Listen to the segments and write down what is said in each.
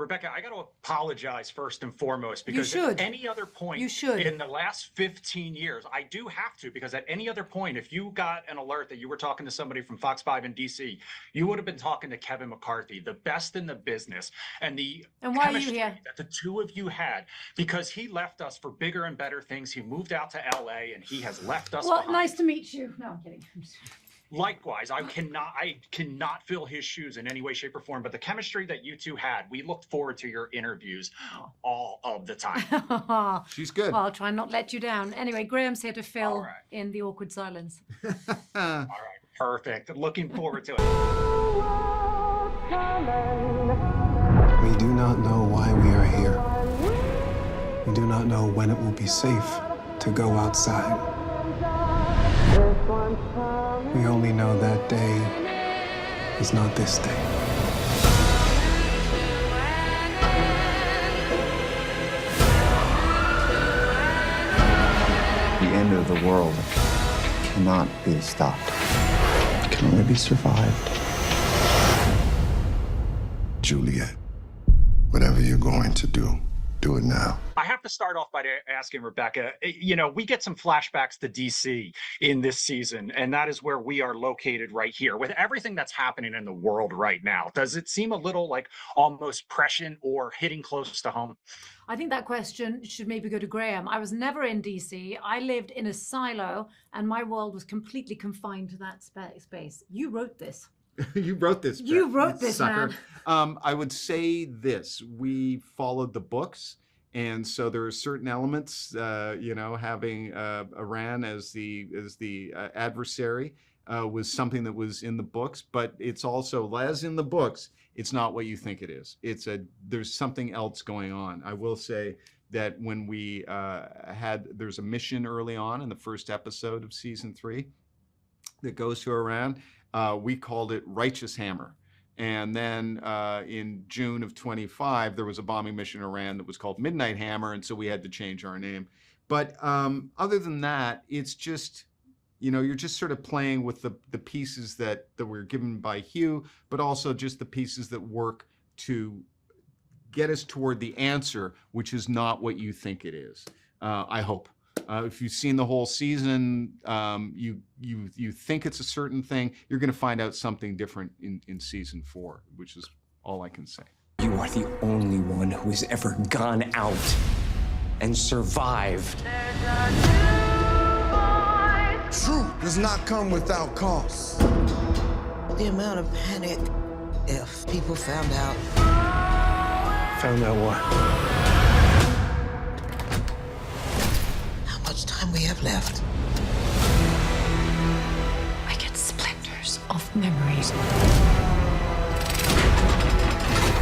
Rebecca, I got to apologize first and foremost because You should. at any other point You should. in the last 15 years, I do have to, because at any other point, if you got an alert that you were talking to somebody from Fox 5 in DC, you would have been talking to Kevin McCarthy, the best in the business, and the And why are you chemistry here? that the two of you had, because he left us for bigger and better things. He moved out to LA and he has left us Well, behind. nice to meet you. No, I'm kidding. Likewise, I cannot fill his shoes in any way, shape, or form. But the chemistry that you two had, we looked forward to your interviews all of the time. She's good. Well, I'll try and not let you down. Anyway, Graham's here to fill right. in the awkward silence. All right, perfect. Looking forward to it. We do not know why we are here. We do not know when it will be safe to go outside. We only know that day is not this day. The end of the world cannot be stopped. It can only be survived. Juliet, whatever you're going to do it now. I have to start off by asking Rebecca, you know, we get some flashbacks to DC in this season, and that is where we are located right here. With everything that's happening in the world right now, does it seem a little like almost prescient or hitting close to home? I think that question should maybe go to Graham. I was never in DC. I lived in a silo, and my world was completely confined to that space. You wrote this. You wrote this. Jeff, You wrote this, sucker. man. I would say this: we followed the books, and so there are certain elements. You know, having Iran as the adversary was something that was in the books, but it's also, as in the books, it's not what you think it is. There's something else going on. I will say that when we there's a mission early on in the first episode of season 3 that goes to Iran. We called it Righteous Hammer. And then in June of 25, there was a bombing mission in Iran that was called Midnight Hammer, and so we had to change our name. But other than that, it's just, you know, you're just sort of playing with the pieces that were given by Hugh, but also just the pieces that work to get us toward the answer, which is not what you think it is, I hope. If you've seen the whole season, you think it's a certain thing, you're going to find out something different in season 4, which is all I can say. You are the only one who has ever gone out and survived. Truth does not come without cost. The amount of panic if people found out. Found out what? Much time we have left. I get splinters of memories.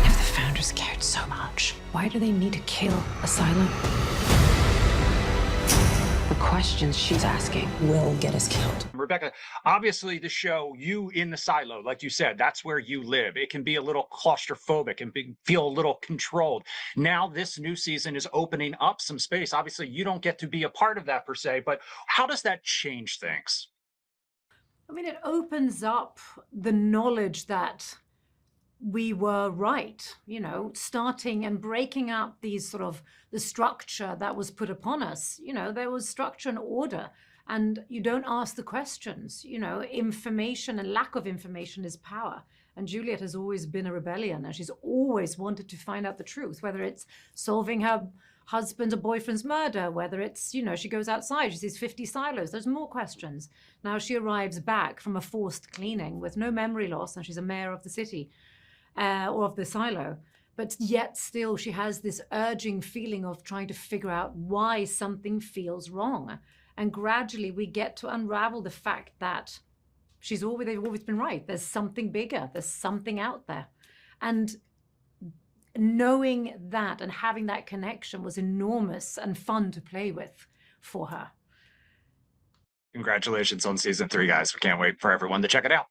If the founders cared so much, why do they need to kill Asylum? The questions she's asking will get us killed. Rebecca, obviously the show, you in the silo, like you said, that's where you live. It can be a little claustrophobic and feel a little controlled. Now this new season is opening up some space. Obviously you don't get to be a part of that per se, but how does that change things? I mean, it opens up the knowledge that we were right, you know, starting and breaking up these sort of the structure that was put upon us. You know, there was structure and order, and you don't ask the questions. You know, information and lack of information is power. And Juliet has always been a rebellion, and she's always wanted to find out the truth, whether it's solving her husband or boyfriend's murder, whether it's, you know, she goes outside, she sees 50 silos, there's more questions. Now she arrives back from a forced cleaning with no memory loss, and she's a mayor of the city. Or of the silo, but yet still she has this urging feeling of trying to figure out why something feels wrong. And gradually we get to unravel the fact that they've always been right. There's something bigger, there's something out there. And knowing that and having that connection was enormous and fun to play with for her. Congratulations on season 3, guys. We can't wait for everyone to check it out.